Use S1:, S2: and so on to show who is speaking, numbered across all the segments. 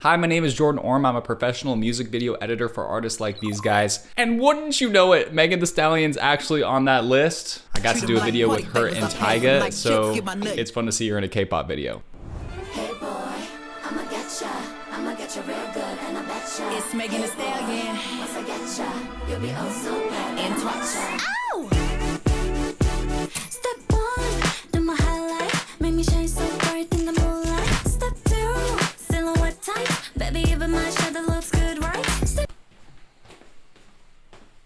S1: Hi, my name is Jordan Orm. I'm a professional music video editor for artists like these guys. And wouldn't you know it, Megan Thee Stallion's actually on that list. I got to do a video with her and Tyga, so it's fun to see her in a K-pop video.
S2: Hey boy, I'ma get ya real good, and I bet ya.
S3: It's Megan Thee Stallion.
S2: Once I get ya, you'll be oh so bad, and watch ya. Ow! Step one, do my highlight, make me shine so bright in the moonlight. Step two, silhouette tight, baby even my shadow looks good, right?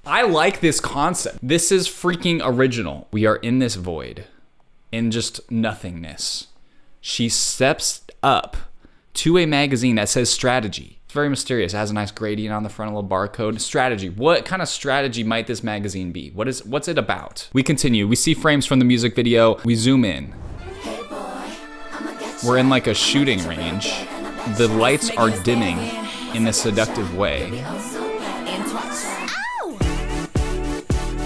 S1: I like this concept. This is freaking original. We are in this void, in just nothingness. She steps up to a magazine that says strategy. It's very mysterious. It has a nice gradient on the front, a little barcode. Strategy. What kind of strategy might this magazine be? What's it about? We continue. We see frames from the music video. We zoom in.
S2: Hey boy, I'ma get ya.
S1: We're in like a shooting range. The lights are dimming in a seductive way.
S2: Oh so bad, and watch ya.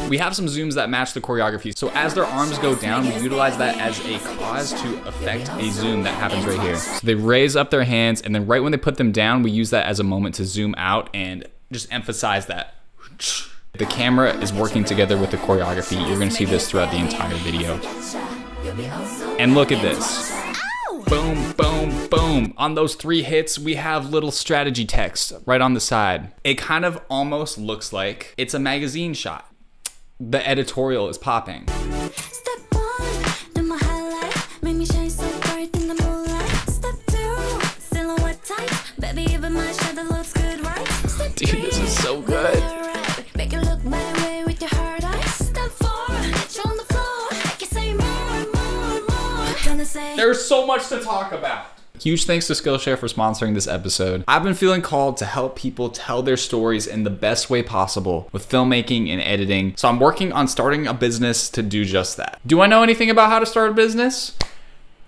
S1: We have some zooms that match the choreography. So as their arms go down, we utilize that as a cause to affect a zoom that happens right here. So they raise up their hands, and then right when they put them down, we use that as a moment to zoom out and just emphasize that. The camera is working together with the choreography. You're gonna see this throughout the entire video. And look at this. Boom, boom, boom. On those 3 hits, we have little strategy text right on the side. It kind of almost looks like it's a magazine shot. The editorial is popping.
S2: Step one, do my highlight, make me shine so bright in the moonlight. Step two, silhouette tight, baby even my shadow looks good, right? Step
S1: Dude, this is so good.
S2: Make it look my way with your hard eyes. Step four, get you on the floor, make you say more. Gonna say.
S1: There's so much to talk about. Huge thanks to Skillshare for sponsoring this episode. I've been feeling called to help people tell their stories in the best way possible with filmmaking and editing. So I'm working on starting a business to do just that. Do I know anything about how to start a business?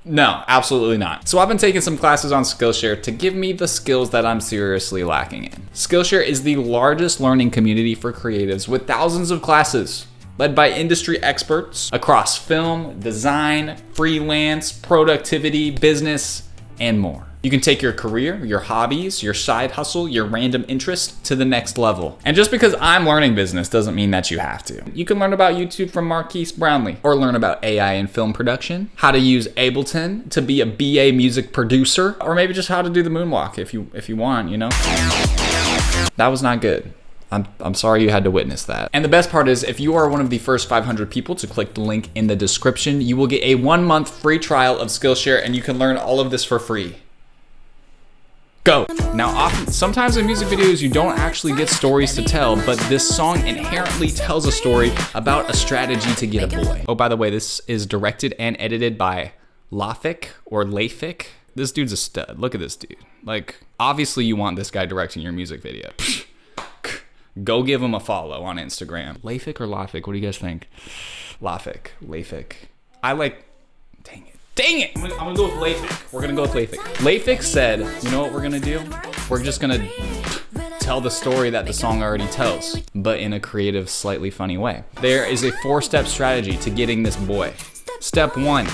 S1: No, absolutely not. So I've been taking some classes on Skillshare to give me the skills that I'm seriously lacking in. Skillshare is the largest learning community for creatives with thousands of classes led by industry experts across film, design, freelance, productivity, business, and more. You can take your career, your hobbies, your side hustle, your random interest to the next level. And just because I'm learning business doesn't mean that you have to. You can learn about YouTube from Marquise Brownlee, or learn about AI in film production, how to use Ableton to be a BA music producer, or maybe just how to do the moonwalk if you want, you know? That was not good. I'm sorry you had to witness that. And the best part is, if you are one of the first 500 people to click the link in the description, you will get a 1-month free trial of Skillshare, and you can learn all of this for free. Go. Now, sometimes in music videos, you don't actually get stories to tell, but this song inherently tells a story about a strategy to get a boy. Oh, by the way, this is directed and edited by Lafik or Lafik. This dude's a stud. Look at this dude. Like, obviously you want this guy directing your music video. Go give him a follow on Instagram. Lafik or Lafik? What do you guys think? Lafik. I like, dang it. I'm gonna go with Lafik. We're gonna go with Lafik. Lafik said, you know what we're gonna do? We're just gonna tell the story that the song already tells, but in a creative, slightly funny way. There is a 4-step strategy to getting this boy. Step 1,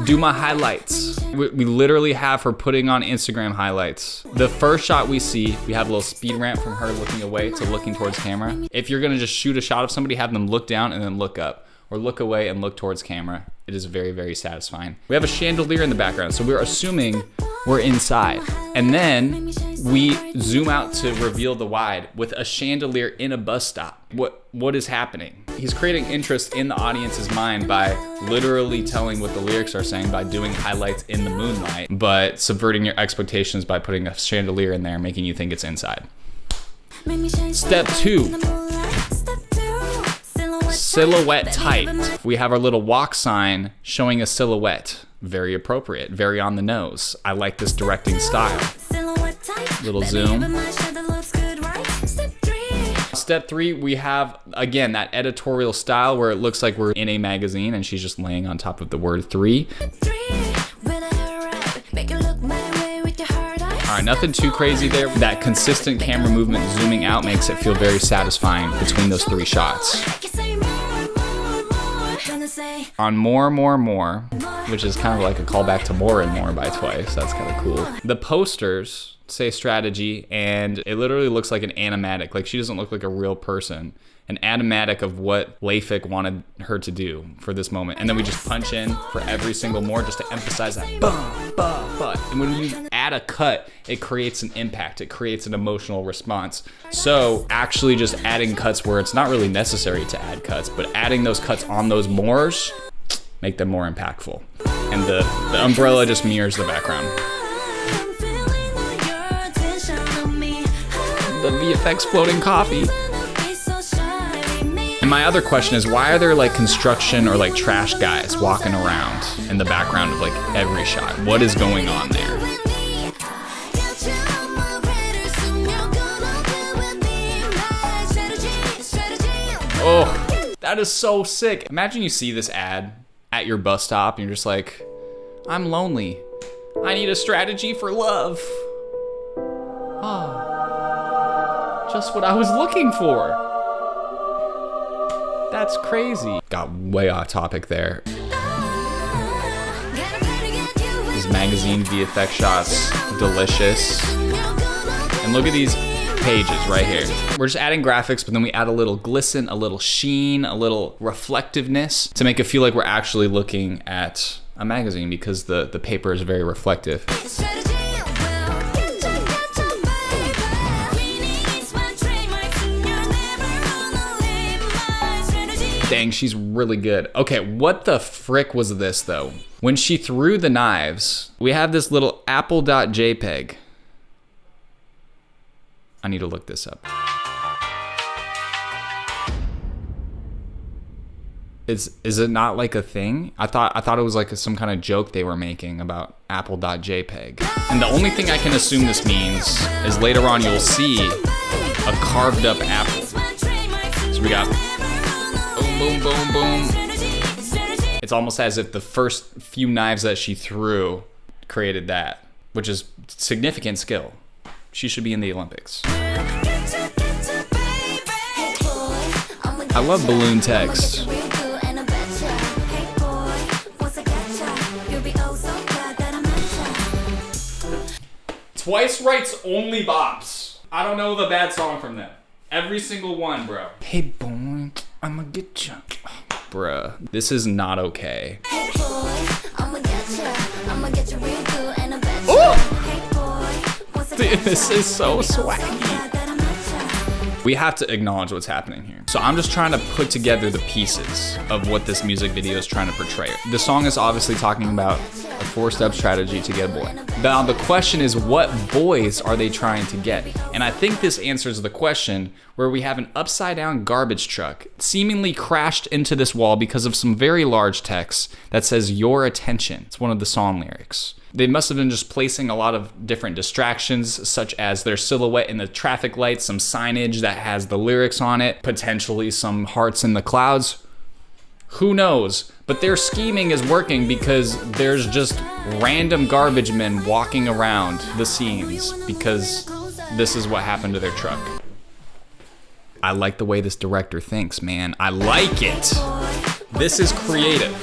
S1: do my highlights. We literally have her putting on Instagram highlights. The first shot we see, we have a little speed ramp from her looking away to looking towards camera. If you're gonna just shoot a shot of somebody, have them look down and then look up, or look away and look towards camera. It is very, very satisfying. We have a chandelier in the background, so we're assuming we're inside. And then we zoom out to reveal the wide with a chandelier in a bus stop. What is happening? He's creating interest in the audience's mind by literally telling what the lyrics are saying by doing highlights in the moonlight, but subverting your expectations by putting a chandelier in there, making you think it's inside. Step 2. Silhouette tight. We have our little walk sign showing a silhouette. Very appropriate, very on the nose. I like this directing style. Little zoom. Step 3, we have, again, that editorial style where it looks like we're in a magazine and she's just laying on top of the word 3. All right, nothing too crazy there. That consistent camera movement zooming out makes it feel very satisfying between those 3 shots. On More, which is kind of like a callback to More and More by Twice. That's kind of cool. The posters say strategy, and it literally looks like an animatic. Like, she doesn't look like a real person. An animatic of what Layfic wanted her to do for this moment. And then we just punch in for every single more just to emphasize that. Bah, bah, bah. And when you add a cut, it creates an impact. It creates an emotional response. So actually just adding cuts where it's not really necessary to add cuts, but adding those cuts on those mores make them more impactful. And the umbrella just mirrors the background. The VFX floating coffee. And my other question is, why are there like construction or like trash guys walking around in the background of like every shot? What is going on there? Oh, that is so sick. Imagine you see this ad at your bus stop and you're just like, I'm lonely. I need a strategy for love. Oh, just what I was looking for. That's crazy. Got way off topic there. These magazine VFX shots, delicious. And look at these pages right here. We're just adding graphics, but then we add a little glisten, a little sheen, a little reflectiveness to make it feel like we're actually looking at a magazine because the paper is very reflective. Dang, she's really good. Okay, what the frick was this though? When she threw the knives, we have this little apple.jpg. I need to look this up. Is it not like a thing? I thought it was like some kind of joke they were making about apple.jpg. And the only thing I can assume this means is later on you'll see a carved up apple. So we got boom, boom, boom. It's almost as if the first few knives that she threw created that, which is significant skill. She should be in the Olympics. I love balloon text. Twice Right's only bops. I don't know the bad song from them. Every single one, bro. Hey boy, I'ma get you. Bruh, this is not okay. Hey boy, I'ma get you. I'ma get you real good and I bet you. Hey boy, dude, this is so swaggy. We have to acknowledge what's happening here. So I'm just trying to put together the pieces of what this music video is trying to portray. The song is obviously talking about a 4-step strategy to get a boy. Now the question is, what boys are they trying to get? And I think this answers the question where we have an upside down garbage truck seemingly crashed into this wall because of some very large text that says your attention. It's one of the song lyrics. They must have been just placing a lot of different distractions, such as their silhouette in the traffic lights, some signage that has the lyrics on it, potentially some hearts in the clouds. Who knows? But their scheming is working because there's just random garbage men walking around the scenes because this is what happened to their truck. I like the way this director thinks, man. I like it. This is creative.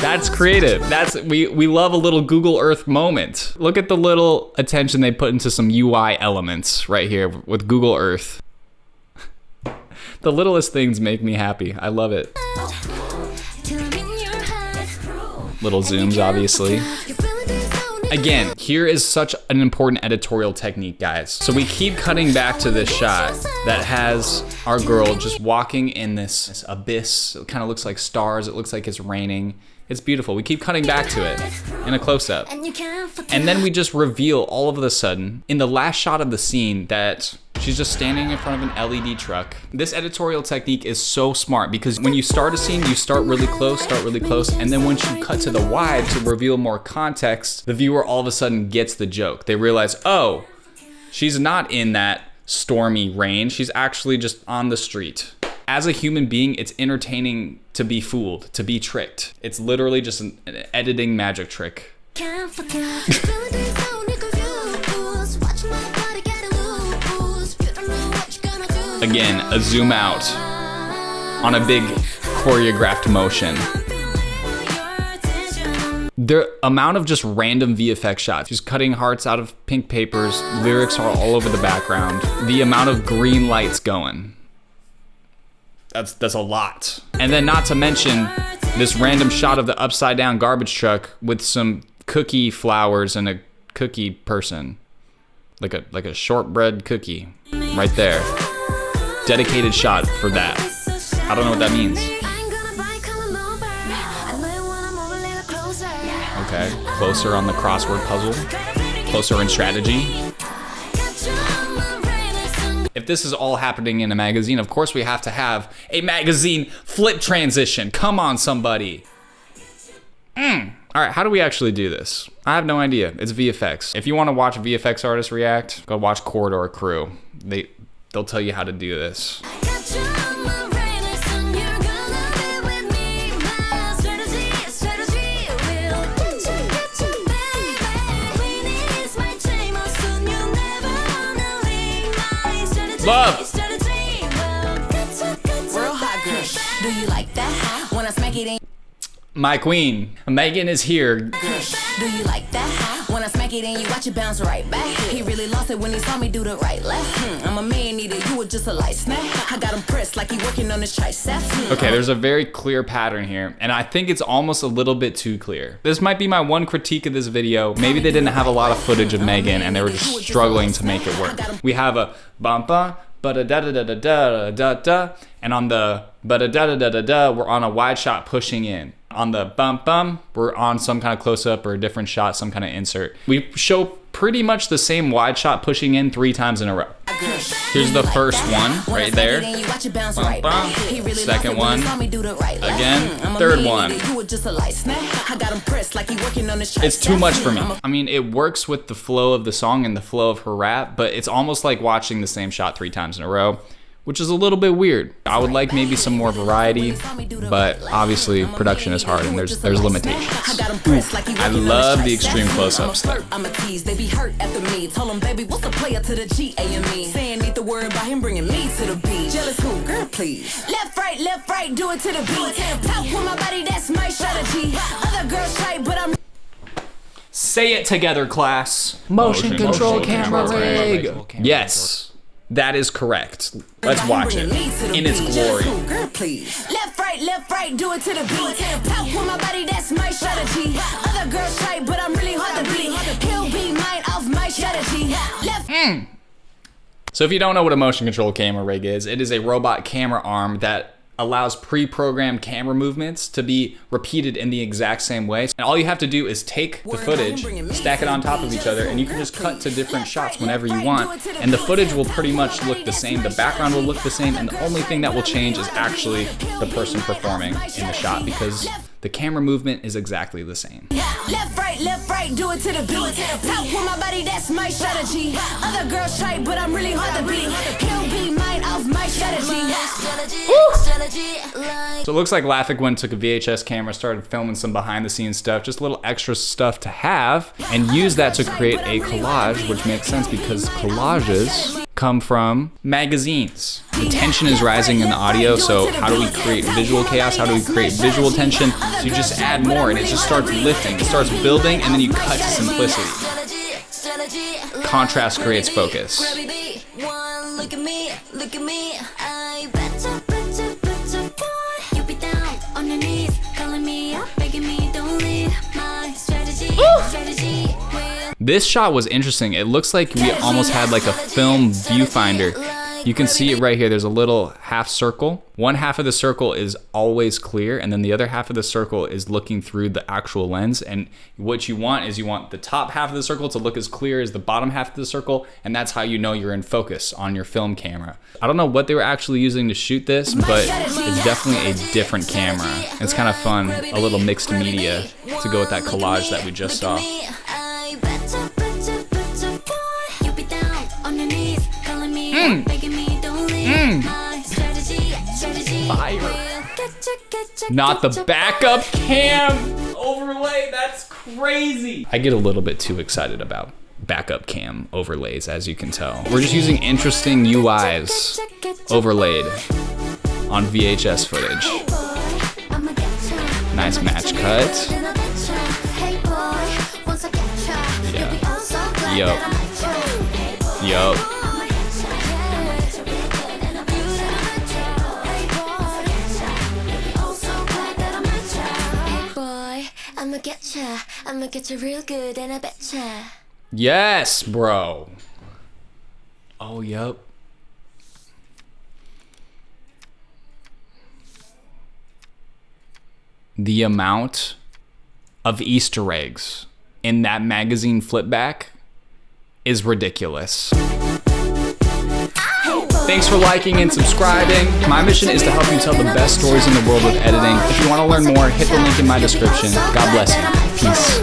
S1: That's creative. We love a little Google Earth moment. Look at the little attention they put into some UI elements right here with Google Earth. The littlest things make me happy. I love it. Little zooms, obviously. Again, here is such an important editorial technique, guys. So we keep cutting back to this shot that has our girl just walking in this abyss. It kind of looks like stars. It looks like it's raining. It's beautiful. We keep cutting back to it in a close-up. And then we just reveal all of a sudden in the last shot of the scene that she's just standing in front of an LED truck. This editorial technique is so smart because when you start a scene, you start really close, and then once you cut to the wide to reveal more context, the viewer all of a sudden gets the joke. They realize, oh, she's not in that stormy rain. She's actually just on the street. As a human being, it's entertaining to be fooled, to be tricked. It's literally just an editing magic trick. Again, a zoom out on a big choreographed motion. The amount of just random VFX shots, just cutting hearts out of pink papers, lyrics are all over the background. The amount of green lights going. That's a lot. And then not to mention this random shot of the upside down garbage truck with some cookie flowers and a cookie person. Like a shortbread cookie right there. Dedicated shot for that. I don't know what that means. Okay, closer on the crossword puzzle. Closer in strategy. If this is all happening in a magazine, of course we have to have a magazine flip transition. Come on, somebody. All right, how do we actually do this? I have no idea. It's VFX. If you want to watch VFX artists react, go watch Corridor Crew. They'll tell you how to do this. Love. My queen, Megan is here.
S2: Do you like that? When I smack it and you watch it bounce right back. He really lost it when he saw me do the right left. I'm a man eater, you were just a light snack. I got him pressed like he working on his triceps.
S1: Okay, there's a very clear pattern here, and I think it's almost a little bit too clear. This might be my one critique of this video. Maybe they didn't have a lot of footage of Megan and they were just struggling to make it work. We have a bumpa, ba-da-da-da-da-da-da-da, and on the ba-da-da-da-da-da, we're on a wide shot pushing in. On the bum, we're on some kind of close-up or a different shot, some kind of insert. We show pretty much the same wide shot pushing in 3 times in a row. Here's the first one right there. Bum. Second one. Again. Third one. It's too much for me. I mean, it works with the flow of the song and the flow of her rap, but it's almost like watching the same shot 3 times in a row, which is a little bit weird. I would like maybe some more variety, but obviously production is hard and there's limitations. I love the extreme close-ups though.
S2: I'm a tease, they be hurt after me. Told him, baby, what's the player to the G-A-M-E? Saying need to worry about him bringing me to the beat. Jealous who? Girl, please. Left, right, do it to the beat. Talk with my body, that's my strategy. Other girls try, but I'm...
S1: Say it together, class. Motion control camera rig. Yes. That is correct. Let's watch it in its glory.
S2: Left, right, do it to the beat. Talk with my body, that's my strategy. Other girls try, but I'm really hard to beat. He'll be mine off my strategy.
S1: So if you don't know what a motion control camera rig is, it is a robot camera arm that allows pre-programmed camera movements to be repeated in the exact same way. And all you have to do is take the footage, stack it on top of each other, and you can just cut to different shots whenever you want. And the footage will pretty much look the same, the background will look the same, and the only thing that will change is actually the person performing in the shot, because the camera movement is exactly the same.
S2: Left, right, do it to the beat. Talk with my body, that's my strategy. Other girls try, but I'm really hard to beat. He'll be mine off my strategy.
S1: So it looks like Lathik took a VHS camera, started filming some behind the scenes stuff, just little extra stuff to have, and use that to create a collage, which makes sense because collages come from magazines. The tension is rising in the audio, so how do we create visual chaos? How do we create visual tension? So you just add more and it just starts lifting, it starts building, and then you cut to simplicity. Contrast creates focus.
S2: Look at me, I betcha, boy. You be down on your knees, calling me up, begging me, don't leave. My strategy will...
S1: This shot was interesting. It looks like we almost had like a film viewfinder. You can see it right here. There's a little half circle. One half of the circle is always clear, and then the other half of the circle is looking through the actual lens. And what you want is you want the top half of the circle to look as clear as the bottom half of the circle, and that's how you know you're in focus on your film camera. I don't know what they were actually using to shoot this, but it's definitely a different camera. It's kind of fun, a little mixed media to go with that collage that we just saw. Fire. Not the backup cam overlay, that's crazy. I get a little bit too excited about backup cam overlays, as you can tell. We're just using interesting UIs overlaid on VHS footage. Nice match cut. Yeah. Yup.
S2: I'ma get you real good and I betcha.
S1: Yes, bro. Oh, yup. The amount of Easter eggs in that magazine flipback is ridiculous. Thanks for liking and subscribing. My mission is to help you tell the best stories in the world with editing. If you want to learn more, hit the link in my description. God bless you. Peace.